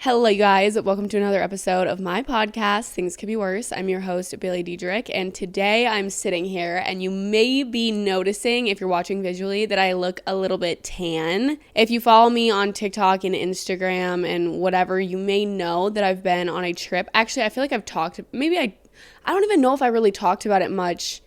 Hello, you guys. Welcome to another episode of my podcast, Things Could Be Worse. I'm your host, baileydedrick, and today I'm sitting here, and you may be noticing, if you're watching visually, that I look a little bit tan. If you follow me on TikTok and Instagram and whatever, you may know that I've been on a trip. Actually, I feel like I've talked, I don't even know if I really talked about it much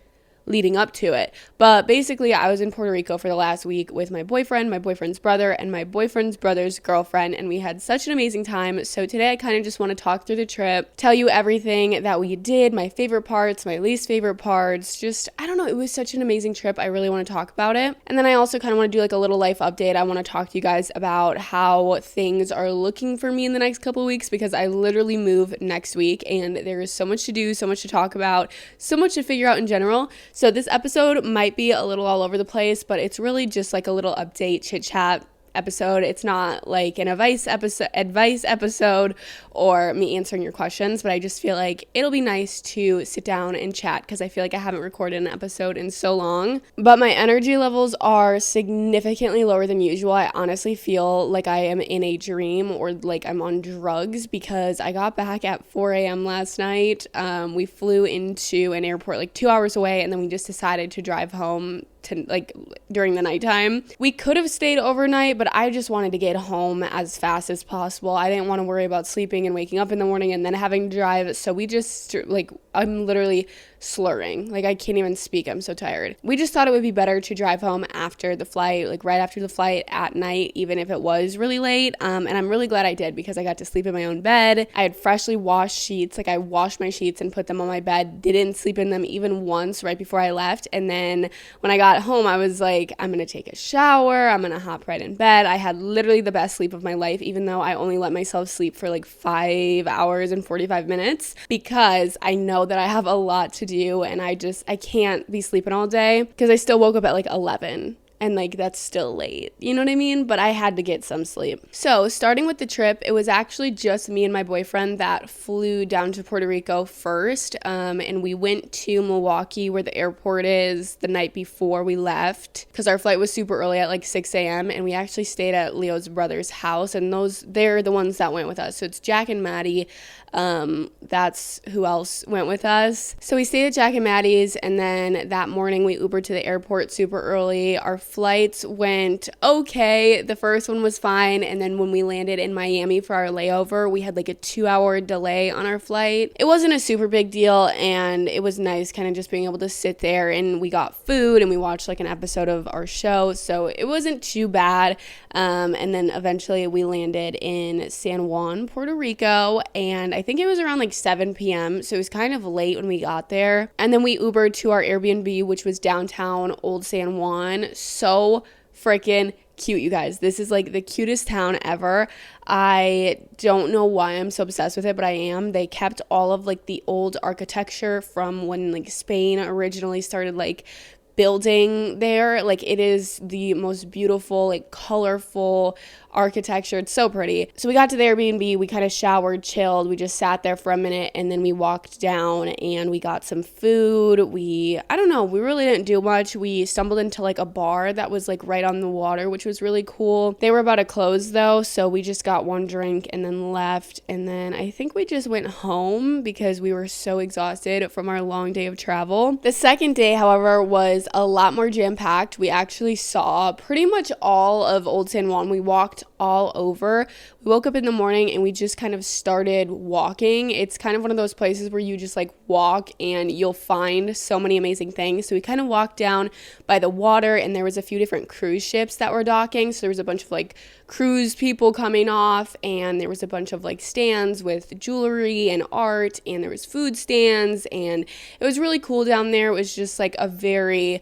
leading up to it. But basically, I was in Puerto Rico for the last week with my boyfriend, my boyfriend's brother, and my boyfriend's brother's girlfriend, and we had such an amazing time. So today I kind of just want to talk through the trip, tell you everything that we did, my favorite parts, my least favorite parts. I don't know, it was such an amazing trip. I really want to talk about it. And then I also kind of want to do like a little life update. I want to talk to you guys about how things are looking for me in the next couple of weeks, because I literally move next week and there is so much to do, so much to talk about, so much to figure out in general. So this episode might be a little all over the place, but it's really just like a little update, chit chat episode. It's not like an advice episode or me answering your questions, but I just feel like it'll be nice to sit down and chat, because I feel like I haven't recorded an episode in so long. But my energy levels are significantly lower than usual. I honestly feel like I am in a dream or like I'm on drugs, because I got back at 4 a.m. last night. We flew into an airport like 2 hours away, and then we just decided to drive home during the nighttime. We could have stayed overnight, but I just wanted to get home as fast as possible. I didn't want to worry about sleeping and waking up in the morning and then having to drive. So we just I'm literally slurring. I can't even speak. I'm so tired. We just thought it would be better to drive home after the flight, right after the flight at night, even if it was really late. And I'm really glad I did, because I got to sleep in my own bed. I had freshly washed sheets. I washed my sheets and put them on my bed. Didn't sleep in them even once right before I left. And then when I got home, I was like, I'm going to take a shower. I'm going to hop right in bed. I had literally the best sleep of my life, even though I only let myself sleep for 5 hours and 45 minutes, because I know that I have a lot to do and I can't be sleeping all day, because I still woke up at 11. And that's still late, you know what I mean? But I had to get some sleep. So starting with the trip, it was actually just me and my boyfriend that flew down to Puerto Rico first. And we went to Milwaukee, where the airport is, the night before we left, because our flight was super early at 6 a.m. And we actually stayed at Leo's brother's house, and they're the ones that went with us. So it's Jack and Maddie. That's who else went with us. So we stayed at Jack and Maddie's, and then that morning we Ubered to the airport super early. Our flights went okay. The first one was fine, and then when we landed in Miami for our layover, we had a 2-hour delay on our flight. It wasn't a super big deal, and it was nice kind of just being able to sit there, and we got food and we watched an episode of our show, so it wasn't too bad. And then eventually we landed in San Juan, Puerto Rico, and I think it was around 7 p.m. So it was kind of late when we got there. And then we Ubered to our Airbnb, which was downtown Old San Juan. So freaking cute, you guys. This is the cutest town ever. I don't know why I'm so obsessed with it, but I am. They kept all of the old architecture from when Spain originally started building there. It is the most beautiful, colorful architecture. It's so pretty. So we got to the Airbnb, we kind of showered, chilled, we just sat there for a minute, and then we walked down and we got some food. We really didn't do much. We stumbled into a bar that was right on the water, which was really cool. They were about to close though, so we just got one drink and then left, and then I think we just went home because we were so exhausted from our long day of travel. The second day, however, was a lot more jam-packed. We actually saw pretty much all of Old San Juan. We walked all over. We woke up in the morning and we just kind of started walking. It's kind of one of those places where you just walk and you'll find so many amazing things. So we kind of walked down by the water, and there was a few different cruise ships that were docking. So there was a bunch of cruise people coming off, and there was a bunch of stands with jewelry and art, and there was food stands, and it was really cool down there. It was just a very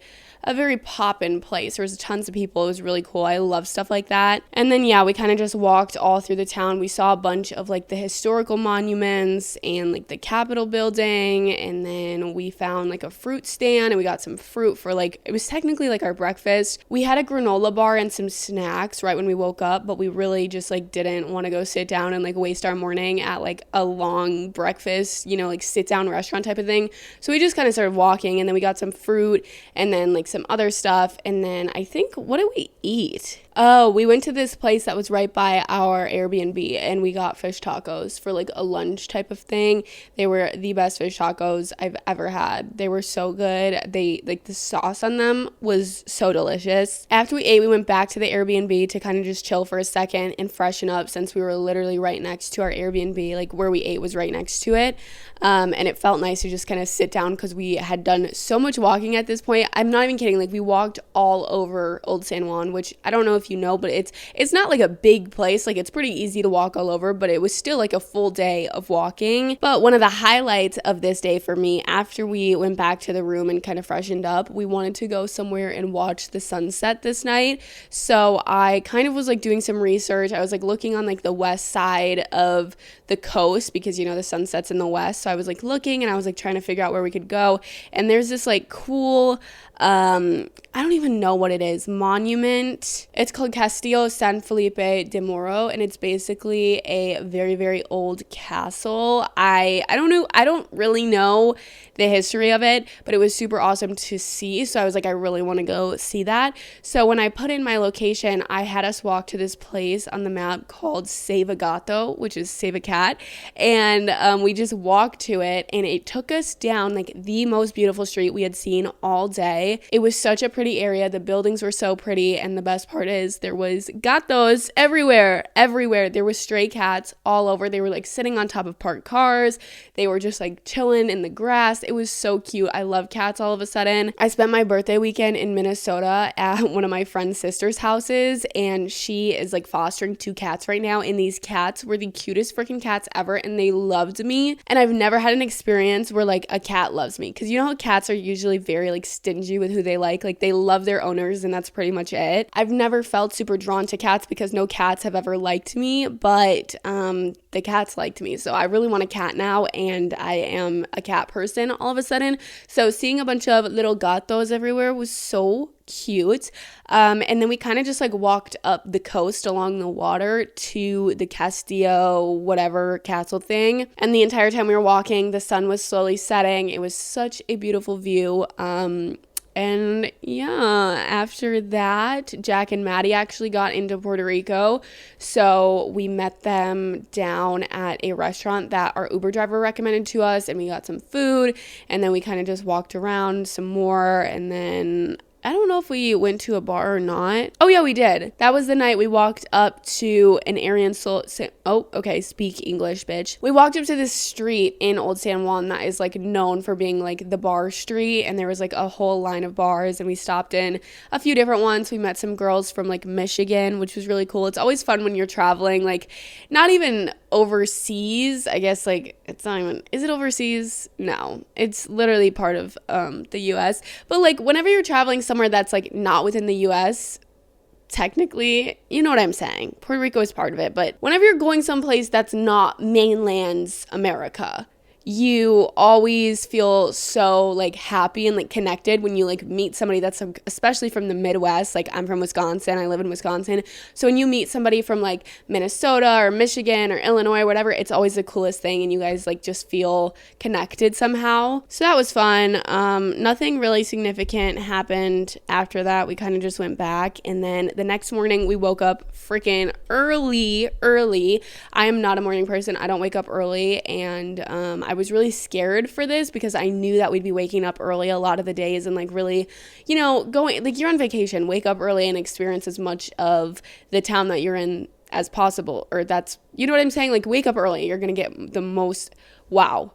poppin' place. There was tons of people. It was really cool. I love stuff like that. And then we kind of just walked all through the town. We saw a bunch of the historical monuments and the Capitol building, and then we found a fruit stand, and we got some fruit for it was technically our breakfast. We had a granola bar and some snacks right when we woke up, but we really just didn't want to go sit down and waste our morning at a long breakfast, sit down restaurant type of thing. So we just kind of started walking, and then we got some fruit and then some other stuff, and then I think, what did we eat? Oh, we went to this place that was right by our Airbnb and we got fish tacos for like a lunch type of thing. They were the best fish tacos I've ever had. They were so good. They like the sauce on them was so delicious. After we ate, we went back to the Airbnb to kind of just chill for a second and freshen up since we were literally right next to our Airbnb. Like where we ate was right next to it. And it felt nice to just kind of sit down because we had done so much walking at this point. I'm not even kidding. Like we walked all over Old San Juan, which I don't know if you know, but it's not like a big place. Like it's pretty easy to walk all over, but it was still like a full day of walking. But one of the highlights of this day for me, after we went back to the room and kind of freshened up, we wanted to go somewhere and watch the sunset this night. So I kind of was like doing some research. I was like looking on like the west side of the coast because, you know, the sunset's in the west. So I was like looking and I was like trying to figure out where we could go. And there's this like cool, I don't even know what it is, monument. It's called Castillo San Felipe de Moro, and it's basically a very, very old castle. I don't know, I don't really know the history of it, but it was super awesome to see. So I was like, I really want to go see that. So when I put in my location, I had us walk to this place on the map called Save a Gato, which is Save a Cat. And we just walked to it and it took us down like the most beautiful street we had seen all day. It was such a pretty area. The buildings were so pretty. And the best part is there was gatos everywhere. There was stray cats all over. They were like sitting on top of parked cars. They were just like chilling in the grass. It was so cute. I love cats all of a sudden. I spent my birthday weekend in Minnesota at one of my friend's sister's houses, and she is like fostering 2 cats right now, and these cats were the cutest freaking cats ever, and they loved me. And I've never had an experience where like a cat loves me, because you know how cats are usually very like stingy with who they like they love their owners and that's pretty much it. I've never felt super drawn to cats because no cats have ever liked me, but the cats liked me. So I really want a cat now, and I am a cat person all of a sudden. So seeing a bunch of little gatos everywhere was so cute. And then we kind of just like walked up the coast along the water to the Castillo whatever castle thing. And the entire time we were walking, the sun was slowly setting. It was such a beautiful view. And yeah, after that, Jack and Maddie actually got into Puerto Rico. So we met them down at a restaurant that our Uber driver recommended to us, and we got some food, and then we kind of just walked around some more, and then I don't know if we went to a bar or not. Oh yeah, we did. That was the night we walked up to an Aryan speak English, bitch. We walked up to this street in Old San Juan that is like known for being like the bar street, and there was like a whole line of bars, and we stopped in a few different ones. We met some girls from like Michigan, which was really cool. It's always fun when you're traveling, like not even overseas. I guess like it's not even, is it overseas? No, it's literally part of the US. But like whenever you're traveling somewhere that's like not within the US, technically, you know what I'm saying, Puerto Rico is part of it, but whenever you're going someplace that's not mainland America, you always feel so like happy and like connected when you like meet somebody that's especially from the Midwest. Like I'm from Wisconsin, I live in Wisconsin, so when you meet somebody from like Minnesota or Michigan or Illinois or whatever, it's always the coolest thing, and you guys like just feel connected somehow. So that was fun. Nothing really significant happened after that. We kind of just went back, and then the next morning we woke up freaking early. I am not a morning person. I don't wake up early, and I was really scared for this because I knew that we'd be waking up early a lot of the days, and like really, you know, going like you're on vacation, wake up early and experience as much of the town that you're in as possible, or that's, you know what I'm saying, like wake up early, you're gonna get the most wow.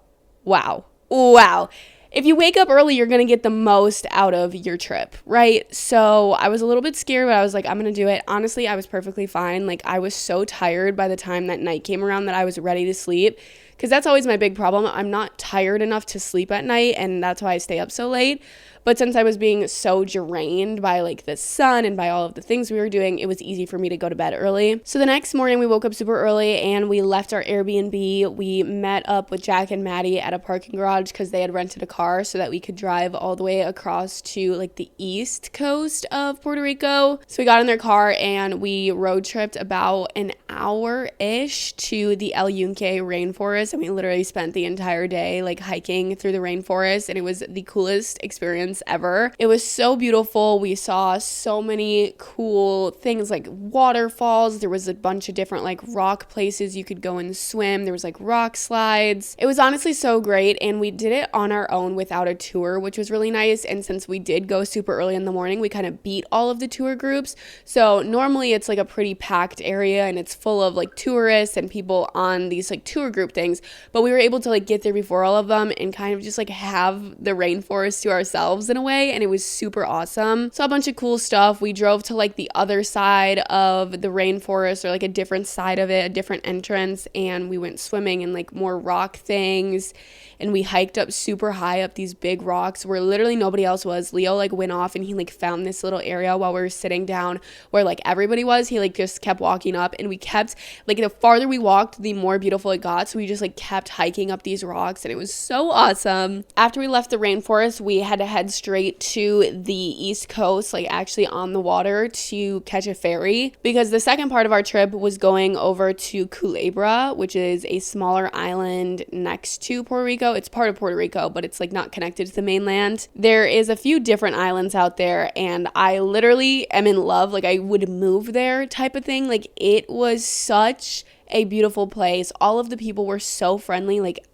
If you wake up early, you're going to get the most out of your trip, right? So I was a little bit scared, but I was like, I'm going to do it. Honestly, I was perfectly fine. Like I was so tired by the time that night came around that I was ready to sleep, because that's always my big problem. I'm not tired enough to sleep at night, and that's why I stay up so late. But since I was being so drained by like the sun and by all of the things we were doing, it was easy for me to go to bed early. So the next morning we woke up super early and we left our Airbnb. We met up with Jack and Maddie at a parking garage because they had rented a car so that we could drive all the way across to like the east coast of Puerto Rico. So we got in their car and we road tripped about an hour-ish to the El Yunque rainforest, and we literally spent the entire day like hiking through the rainforest, and it was the coolest experience ever. It was so beautiful. We saw so many cool things like waterfalls. There was a bunch of different like rock places you could go and swim. There was like rock slides. It was honestly so great, and we did it on our own without a tour, which was really nice. And since we did go super early in the morning, we kind of beat all of the tour groups. So normally it's like a pretty packed area and it's full of like tourists and people on these like tour group things, but we were able to like get there before all of them and kind of just like have the rainforest to ourselves in a way, and it was super awesome. Saw a bunch of cool stuff. We drove to like the other side of the rainforest, or like a different side of it, a different entrance, and we went swimming in like more rock things, and we hiked up super high up these big rocks where literally nobody else was. Leo like went off and he like found this little area while we were sitting down where like everybody was. He like just kept walking up, and we kept like, the farther we walked, the more beautiful it got. So we just like kept hiking up these rocks, and it was so awesome. After we left the rainforest, we had to head straight to the East Coast, like actually on the water, to catch a ferry, because the second part of our trip was going over to Culebra, which is a smaller island next to Puerto Rico. It's part of Puerto Rico, but it's like not connected to the mainland. There is a few different islands out there, and I literally am in love. Like, I would move there type of thing. Like, it was such a beautiful place. All of the people were so friendly. Like,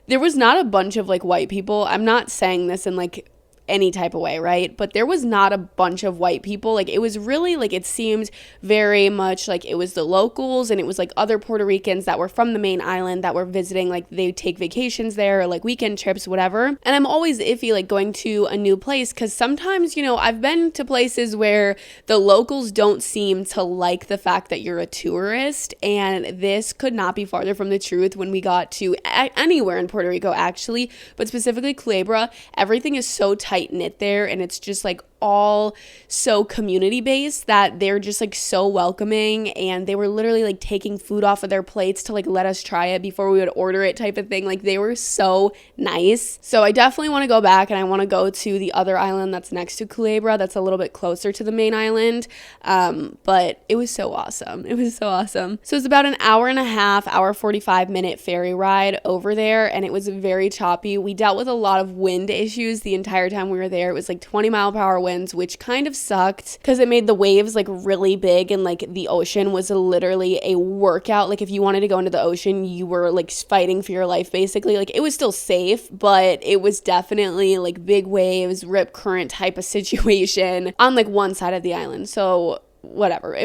there was not a bunch of like white people. I'm not saying this in like any type of way, right? But there was not a bunch of white people. Like, it was really like, it seemed very much like it was the locals, and it was like other Puerto Ricans that were from the main island that were visiting. Like, they take vacations there, or like weekend trips, whatever. And I'm always iffy like going to a new place, because sometimes, you know, I've been to places where the locals don't seem to like the fact that you're a tourist, and this could not be farther from the truth. When we got to anywhere in Puerto Rico actually, but specifically Culebra, everything is so tight knit there, and it's just like all so community based that they're just like so welcoming, and they were literally like taking food off of their plates to like let us try it before we would order it type of thing. Like, they were so nice. So I definitely want to go back, and I want to go to the other island that's next to Culebra, that's a little bit closer to the main island. But it was so awesome. It was so awesome. So it's about an hour and a half, hour 45-minute ferry ride over there, and it was very choppy. We dealt with a lot of wind issues the entire time we were there. It was like 20-mile-per-hour winds, which kind of sucked because it made the waves like really big, and like the ocean was literally a workout. Like, if you wanted to go into the ocean, you were like fighting for your life basically. Like, it was still safe, but it was definitely like big waves, rip current type of situation on like one side of the island. So whatever,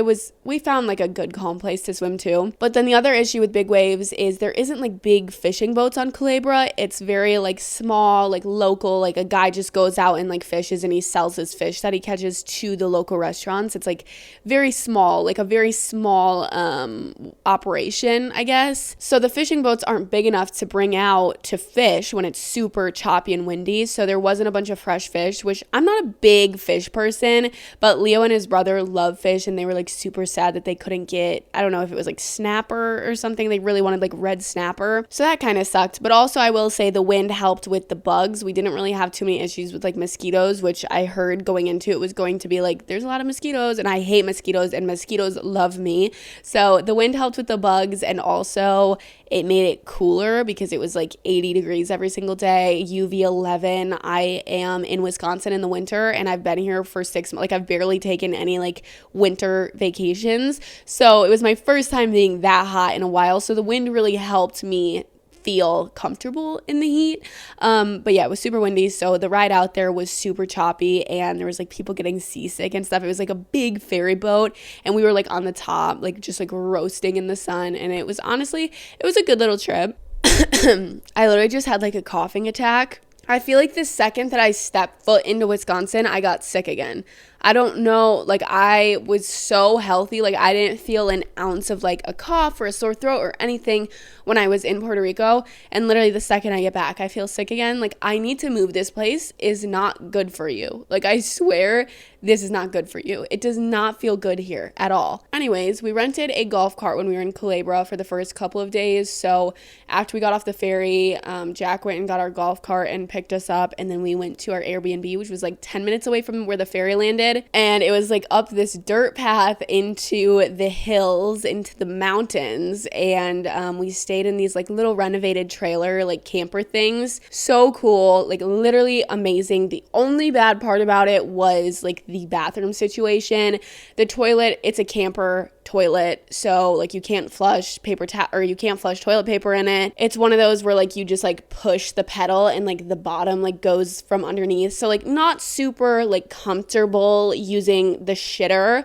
we found like a good calm place to swim to. But then the other issue with big waves is there isn't like big fishing boats on Culebra. It's very like small, like local, like a guy just goes out and like fishes, and he sells his fish that he catches to the local restaurants. It's like very small, like a very small operation, I guess. So the fishing boats aren't big enough to bring out to fish when it's super choppy and windy. So there wasn't a bunch of fresh fish, which I'm not a big fish person, but Leo and his brother love fish, and they were like super sad that they couldn't get, I don't know if it was like snapper or something. They really wanted like red snapper, so that kind of sucked. But also, I will say the wind helped with the bugs. We didn't really have too many issues with like mosquitoes, which I heard going into it was going to be like, there's a lot of mosquitoes, and I hate mosquitoes, and mosquitoes love me. So the wind helped with the bugs, and also it made it cooler because it was like 80 degrees every single day, UV 11. I am in Wisconsin in the winter, and I've been here for 6 months. Like, I've barely taken any like winter vacations. So it was my first time being that hot in a while. So the wind really helped me feel comfortable in the heat. But yeah, it was super windy. So the ride out there was super choppy, and there was like people getting seasick and stuff. It was like a big ferry boat, and we were like on the top, like just like roasting in the sun. And it was honestly, it was a good little trip. I literally just had like a coughing attack. I feel like the second that I stepped foot into Wisconsin, I got sick again. I don't know, like, I was so healthy. Like, I didn't feel an ounce of like a cough or a sore throat or anything when I was in Puerto Rico. And literally the second I get back, I feel sick again. Like, I need to move. This place is not good for you. Like, I swear this is not good for you. It does not feel good here at all. Anyways, we rented a golf cart when we were in Culebra for the first couple of days. So after we got off the ferry, Jack went and got our golf cart and picked us up. And then we went to our Airbnb, which was like 10 minutes away from where the ferry landed. And it was like up this dirt path into the hills, into the mountains. And we stayed in these like little renovated trailer, like camper things. So cool, like literally amazing. The only bad part about it was like the bathroom situation. The toilet, it's a camper toilet, so like you can't flush you can't flush toilet paper in it. It's one of those where like you just like push the pedal and like the bottom like goes from underneath, so like not super like comfortable using the shitter.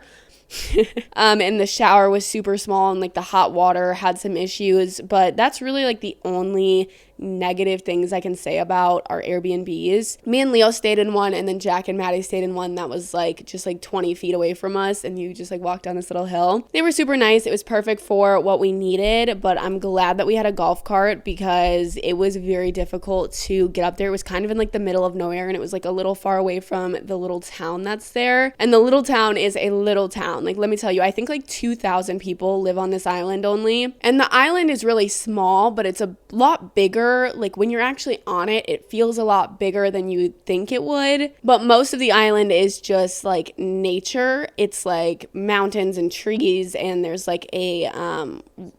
And the shower was super small, and like the hot water had some issues, but that's really like the only negative things I can say about our Airbnbs. Me and Leo stayed in one, and then Jack and Maddie stayed in one that was like just like 20 feet away from us, and you just like walk down this little hill. They were super nice. It was perfect for what we needed, but I'm glad that we had a golf cart because it was very difficult to get up there. It was kind of in like the middle of nowhere, and it was like a little far away from the little town that's there. And the little town is a little town. Like, let me tell you, I think like 2,000 people live on this island only. And the island is really small, but it's a lot bigger. Like when you're actually on it, it feels a lot bigger than you think it would. But most of the island is just like nature. It's like mountains and trees, and there's like a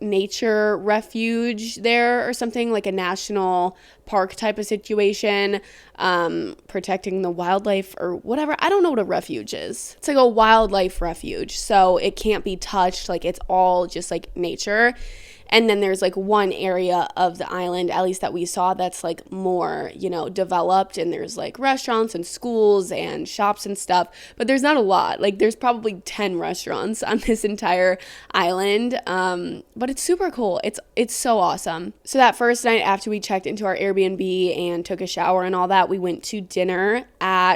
nature refuge there or something, like a national park type of situation, protecting the wildlife or whatever. I don't know what a refuge is. It's like a wildlife refuge, so it can't be touched. Like it's all just like nature. And then there's like one area of the island, at least that we saw, that's like more, you know, developed, and there's like restaurants and schools and shops and stuff, but there's not a lot. Like there's probably 10 restaurants on this entire island, but it's super cool. It's so awesome. So that first night after we checked into our Airbnb and took a shower and all that, we went to dinner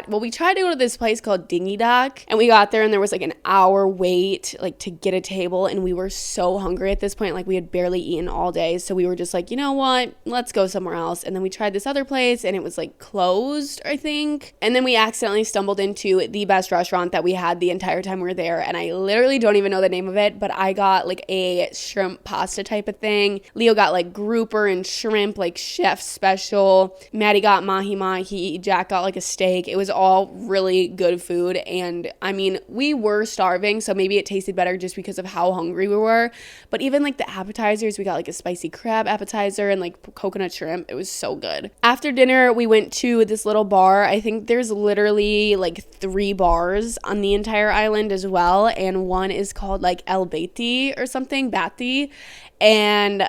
we tried to go to this place called Dingy Dock, and we got there and there was like an hour wait like to get a table, and we were so hungry at this point. Like we had barely eaten all day, so we were just like, you know what, let's go somewhere else. And then we tried this other place and it was like closed, I think. And then we accidentally stumbled into the best restaurant that we had the entire time we were there, and I literally don't even know the name of it, but I got like a shrimp pasta type of thing. Leo got like grouper and shrimp, like chef special. Maddie got mahi. Jack got like a steak. It was all really good food, and I mean, we were starving, so maybe it tasted better just because of how hungry we were. But even like the appetizers, we got like a spicy crab appetizer and like coconut shrimp. It was so good. After dinner, we went to this little bar. I think there's literally like 3 bars on the entire island as well, and one is called like El Bati or something, Bati. And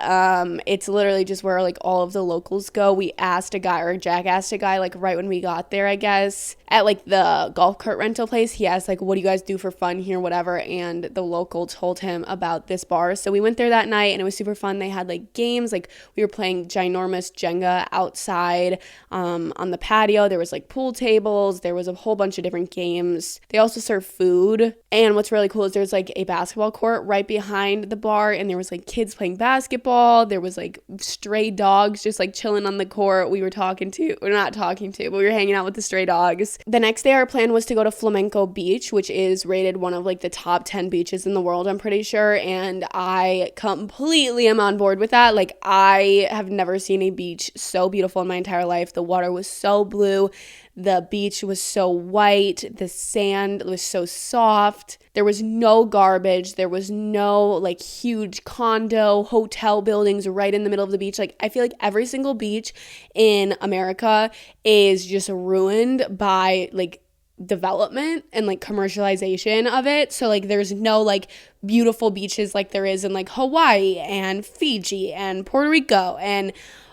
it's literally just where like all of the locals go. We asked a guy, or Jack asked a guy, like right when we got there, I guess, at like the golf cart rental place. He asked like, what do you guys do for fun here, whatever, and the local told him about this bar. So we went there that night and it was super fun. They had like games, like we were playing ginormous Jenga outside on the patio. There was like pool tables, there was a whole bunch of different games. They also serve food, and what's really cool is there's like a basketball court right behind the bar, and there was like kids playing basketball. There was like stray dogs just like chilling on the court. We were but we were hanging out with the stray dogs. The next day our plan was to go to Flamenco Beach, which is rated one of like the top 10 beaches in the world, I'm pretty sure, and I completely am on board with that. Like I have never seen a beach so beautiful in my entire life. The water was so blue. The beach was so white. The sand was so soft. There was no garbage. There was no like huge condo, hotel buildings right in the middle of the beach. Like I feel like every single beach in America is just ruined by like development and like commercialization of it. So like there's no like beautiful beaches like there is in like Hawaii and Fiji and Puerto Rico and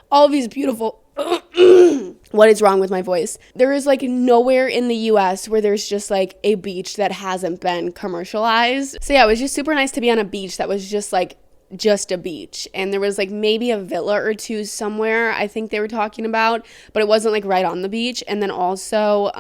all of these beautiful what is wrong with my voice? There is like nowhere in the US where there's just like a beach that hasn't been commercialized. So yeah, it was just super nice to be on a beach that was just like just a beach, and there was like maybe a villa or two somewhere I think they were talking about, but it wasn't like right on the beach. And then also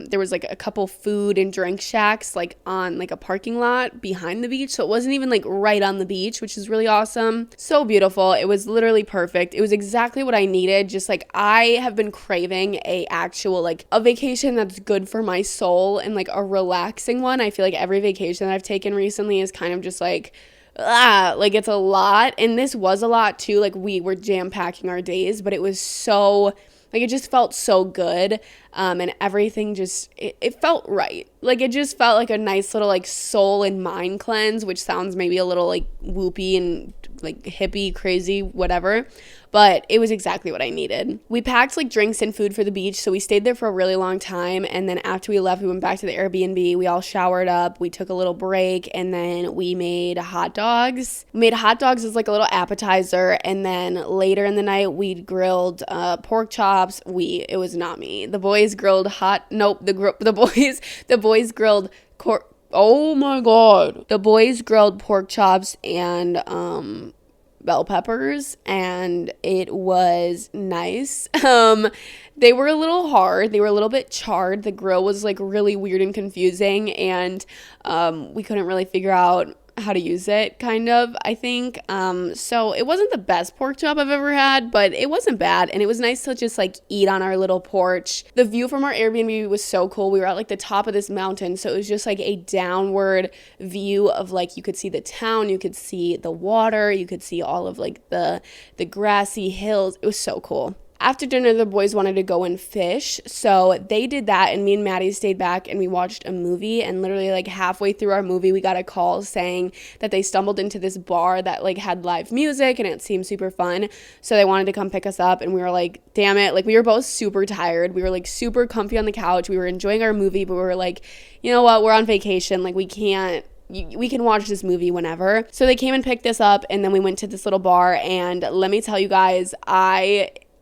there was like a couple food and drink shacks like on like a parking lot behind the beach, so it wasn't even like right on the beach, which is really awesome. So beautiful. It was literally perfect. It was exactly what I needed. Just like I have been craving a actual like a vacation that's good for my soul and like a relaxing one. I feel like every vacation that I've taken recently is kind of just like like it's a lot, and this was a lot too. Like we were jam-packing our days, but it was so like it just felt so good, and everything just it felt right. Like it just felt like a nice little like soul and mind cleanse, which sounds maybe a little like whoopy and like hippie crazy whatever, but it was exactly what I needed. We packed like drinks and food for the beach, so we stayed there for a really long time, and then after we left we went back to the Airbnb. We all showered up, we took a little break, and then we made hot dogs. We made hot dogs as like a little appetizer, and then later in the night we grilled pork chops. It was not me. The boys grilled the boys grilled oh my god. The boys grilled pork chops and bell peppers, and it was nice. They were a little hard. They were a little bit charred. The grill was like really weird and confusing, and we couldn't really figure out how to use it, kind of, I think. So it wasn't the best pork chop I've ever had, but it wasn't bad, and it was nice to just like eat on our little porch. The view from our Airbnb was so cool. We were at like the top of this mountain, so it was just like a downward view of like you could see the town, you could see the water, you could see all of like the grassy hills. It was so cool. After dinner, the boys wanted to go and fish, so they did that, and me and Maddie stayed back and we watched a movie. And literally like halfway through our movie, we got a call saying that they stumbled into this bar that like had live music and it seemed super fun, so they wanted to come pick us up. And we were like, damn it, like we were both super tired. We were like super comfy on the couch, we were enjoying our movie, but we were like, you know what, we're on vacation, like we can watch this movie whenever. So they came and picked us up, and then we went to this little bar, and let me tell you guys,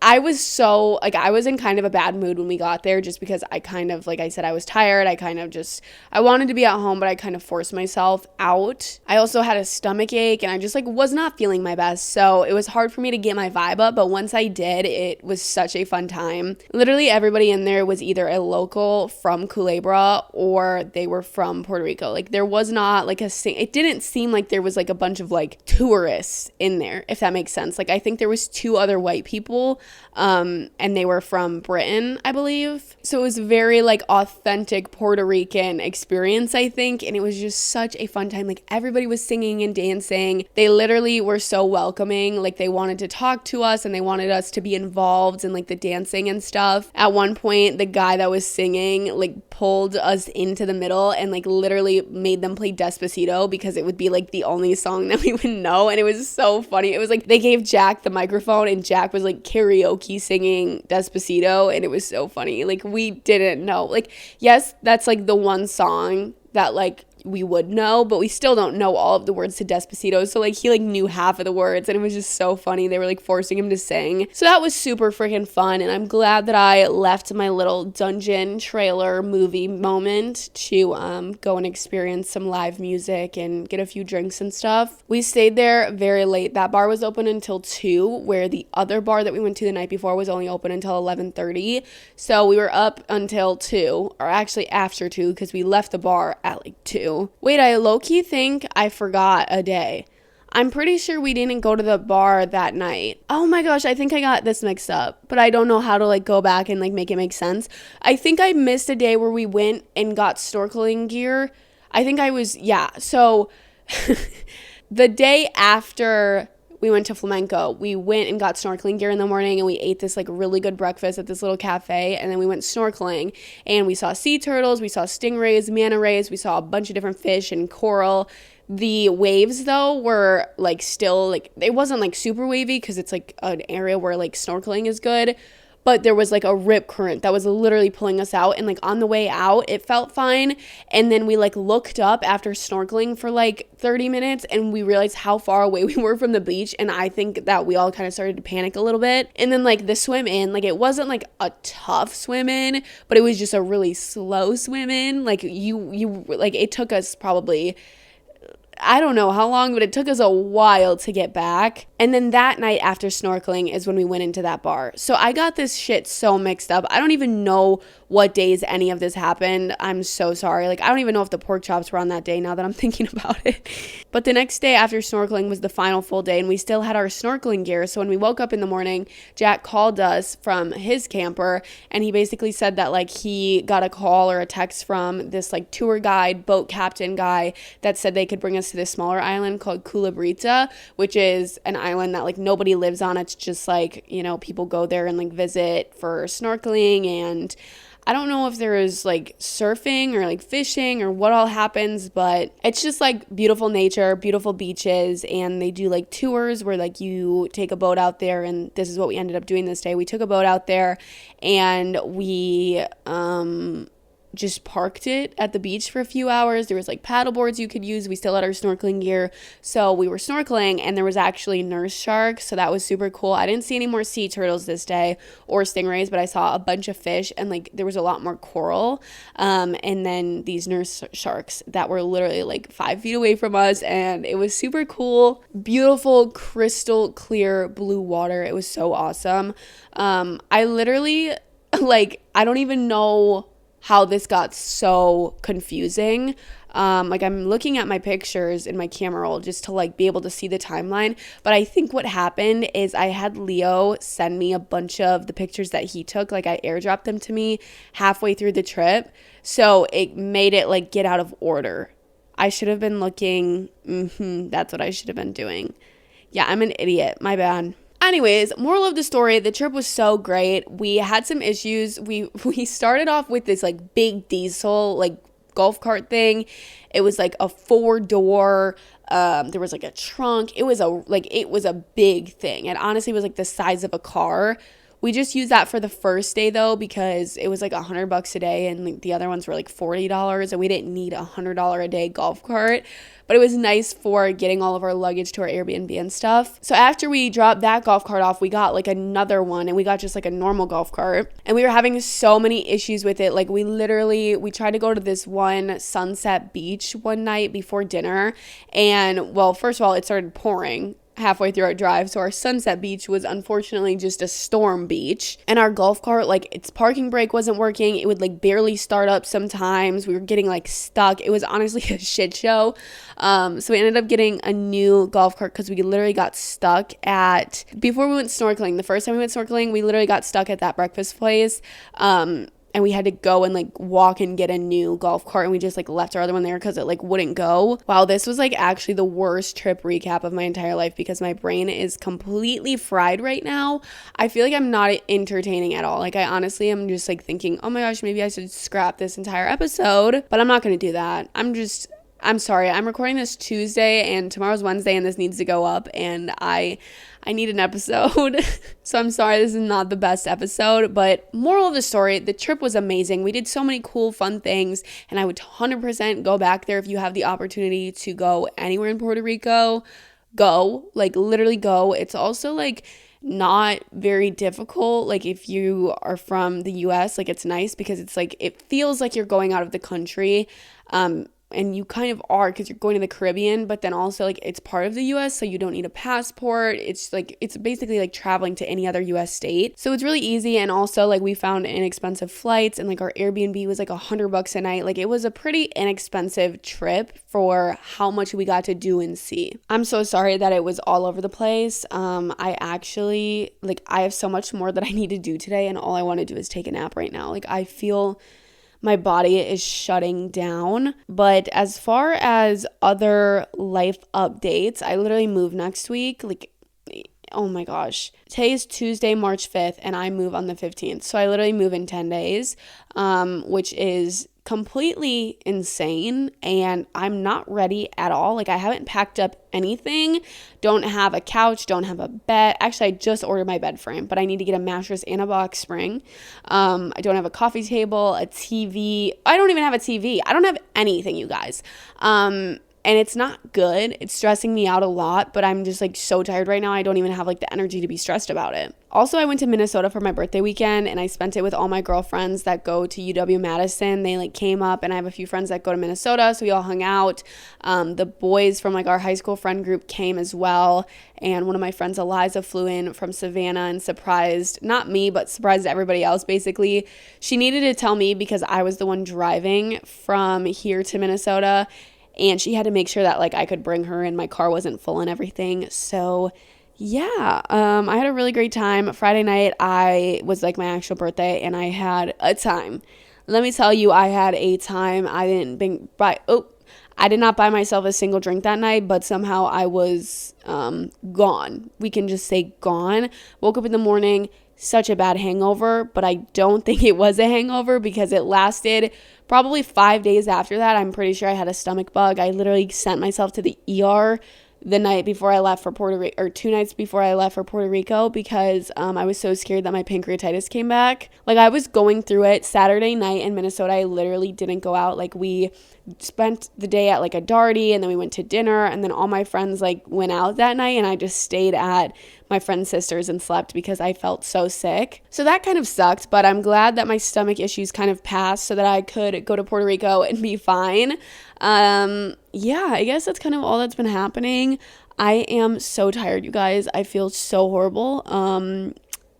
I was so, like, I was in kind of a bad mood when we got there, just because I kind of, like I said, I was tired. I wanted to be at home, but I kind of forced myself out. I also had a stomach ache, and I just, like, was not feeling my best, so it was hard for me to get my vibe up, but once I did, it was such a fun time. Literally everybody in there was either a local from Culebra or they were from Puerto Rico. Like, there was not, like, it didn't seem like there was, like, a bunch of, like, tourists in there, if that makes sense. Like, I think there was 2 other white people, and they were from Britain, I believe. So it was very like authentic Puerto Rican experience, I think, and it was just such a fun time. Like everybody was singing and dancing. They literally were so welcoming. Like they wanted to talk to us and they wanted us to be involved in like the dancing and stuff. At one point, the guy that was singing like pulled us into the middle and like literally made them play Despacito because it would be like the only song that we would know, and it was so funny. It was like they gave Jack the microphone and Jack was like karaoke singing Despacito, and it was so funny. Like we didn't know, like, yes, that's like the one song that like we would know, but we still don't know all of the words to Despacito. So like he like knew half of the words, and it was just so funny. They were like forcing him to sing. So that was super freaking fun, and I'm glad that I left my little dungeon trailer movie moment to go and experience some live music and get a few drinks and stuff. We stayed there very late. That bar was open until 2, where the other bar that we went to the night before was only open until 11:30. So we were up until 2, or actually after 2, because we left the bar at like 2. Wait, I low-key think I forgot a day. I'm pretty sure we didn't go to the bar that night. Oh my gosh, I think I got this mixed up, but I don't know how to like go back and like make it make sense. I think I missed a day where we went and got snorkeling gear. I think I was, yeah. So the day after we went to Flamenco, we went and got snorkeling gear in the morning, and we ate this like really good breakfast at this little cafe, and then we went snorkeling, and we saw sea turtles, we saw stingrays, manta rays, we saw a bunch of different fish and coral. The waves though were like still like, it wasn't like super wavy because it's like an area where like snorkeling is good, but there was like a rip current that was literally pulling us out, and like on the way out it felt fine, and then we like looked up after snorkeling for like 30 minutes and we realized how far away we were from the beach, and I think that we all kind of started to panic a little bit. And then like the swim in, like it wasn't like a tough swim in, but it was just a really slow swim in. Like you like it took us probably, I don't know how long, but it took us a while to get back. And then that night after snorkeling is when we went into that bar. So I got this shit so mixed up. I don't even know what days any of this happened. I'm so sorry. Like, I don't even know if the pork chops were on that day now that I'm thinking about it. But the next day after snorkeling was the final full day, and we still had our snorkeling gear. So when we woke up in the morning, Jack called us from his camper, and he basically said that, like, he got a call or a text from this, like, tour guide, boat captain guy that said they could bring us to this smaller island called Culebra, which is an island that, like, nobody lives on. It's just, like, you know, people go there and, like, visit for snorkeling, and I don't know if there is like surfing or like fishing or what all happens, but it's just like beautiful nature, beautiful beaches, and they do like tours where like you take a boat out there, and this is what we ended up doing this day. We took a boat out there and we just parked it at the beach for a few hours. There was like paddle boards you could use. We still had our snorkeling gear. So we were snorkeling, and there was actually nurse sharks. So that was super cool. I didn't see any more sea turtles this day or stingrays, but I saw a bunch of fish, and like there was a lot more coral. And then these nurse sharks that were literally like 5 feet away from us, and it was super cool. Beautiful, crystal clear blue water. It was so awesome. I literally, like, I don't even know how this got so confusing. Like, I'm looking at my pictures in my camera roll just to like be able to see the timeline, but I think what happened is I had Leo send me a bunch of the pictures that he took. Like, I airdropped them to me halfway through the trip, so it made it like get out of order. I should have been looking, that's what I should have been doing. Yeah, I'm an idiot, my bad. Anyways, moral of the story, the trip was so great. We had some issues. We started off with this like big diesel like golf cart thing. It was like a 4-door. There was like a trunk. It was a big thing. It honestly was like the size of a car. We just used that for the first day though, because it was like $100 a day, and like the other ones were like $40, and we didn't need a $100 a day golf cart. But it was nice for getting all of our luggage to our Airbnb and stuff. So after we dropped that golf cart off, we got like another one, and we got just like a normal golf cart. And we were having so many issues with it. Like, we tried to go to this one Sunset Beach one night before dinner. And well, first of all, it started pouring halfway through our drive, so our Sunset Beach was unfortunately just a storm beach, and our golf cart, like, its parking brake wasn't working. It would like barely start up sometimes. We were getting like stuck. It was honestly a shit show. So we ended up getting a new golf cart because we literally got stuck before we went snorkeling. The first time we went snorkeling, we literally got stuck at that breakfast place. And we had to go and like walk and get a new golf cart, and we just like left our other one there because it like wouldn't go. Wow, this was like actually the worst trip recap of my entire life because my brain is completely fried right now. I feel like I'm not entertaining at all. Like, I honestly am just like thinking, oh my gosh, maybe I should scrap this entire episode, but I'm not going to do that. I'm sorry. I'm recording this Tuesday, and tomorrow's Wednesday, and this needs to go up, and I need an episode. So I'm sorry this is not the best episode, but moral of the story, the trip was amazing. We did so many cool, fun things, and I would 100% go back there if you have the opportunity to go anywhere in Puerto Rico. Go. Like, literally go. It's also like not very difficult. Like, if you are from the US, like, it's nice because it's like it feels like you're going out of the country. And you kind of are because you're going to the Caribbean, but then also like it's part of the US, so you don't need a passport. It's basically like traveling to any other US state. So it's really easy, and also like we found inexpensive flights, and like our Airbnb was like $100 a night. Like, it was a pretty inexpensive trip for how much we got to do and see. I'm so sorry that it was all over the place. I actually I have so much more that I need to do today, and all I want to do is take a nap right now. Like, I feel my body is shutting down. But as far as other life updates, I literally move next week. Like, oh my gosh. Today is Tuesday, March 5th, and I move on the 15th. So I literally move in 10 days, which is completely insane, and I'm not ready at all. Like, I haven't packed up anything. Don't have a couch, don't have a bed. Actually, I just ordered my bed frame, but I need to get a mattress and a box spring. I don't have a coffee table, a TV. I don't even have a TV. I don't have anything, you guys. and it's not good. It's stressing me out a lot, but I'm just like so tired right now. I don't even have like the energy to be stressed about it. Also, I went to Minnesota for my birthday weekend, and I spent it with all my girlfriends that go to UW-Madison. They like came up, and I have a few friends that go to Minnesota, so we all hung out. The boys from like our high school friend group came as well, and one of my friends, Eliza, flew in from Savannah and surprised, not me, but surprised everybody else basically. She needed to tell me because I was the one driving from here to Minnesota, and she had to make sure that like I could bring her and my car wasn't full and everything. So yeah, I had a really great time. Friday night was like my actual birthday, and I had a time. Let me tell you, I had a time. I did not buy myself a single drink that night, but somehow I was gone. We can just say gone. Woke up in the morning, such a bad hangover, but I don't think it was a hangover because it lasted probably 5 days after that. I'm pretty sure I had a stomach bug. I literally sent myself to the ER the night before I left for Puerto Rico, or 2 nights before I left for Puerto Rico, because I was so scared that my pancreatitis came back. Like, I was going through it. Saturday night in Minnesota, I literally didn't go out. Like, we spent the day at like a Darty, and then we went to dinner, and then all my friends like went out that night, and I just stayed at my friend's sister's and slept because I felt so sick. So that kind of sucked, but I'm glad that my stomach issues kind of passed so that I could go to Puerto Rico and be fine. Yeah, I guess that's kind of all that's been happening. I am so tired, you guys. I feel so horrible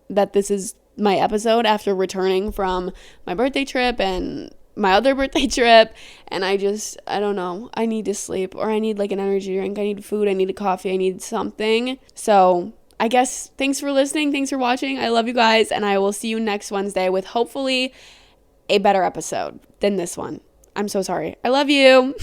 that this is my episode after returning from my birthday trip and my other birthday trip, and I don't know. I need to sleep, or I need like an energy drink. I need food. I need a coffee. I need something. So I guess thanks for listening. Thanks for watching. I love you guys, and I will see you next Wednesday with hopefully a better episode than this one. I'm so sorry. I love you.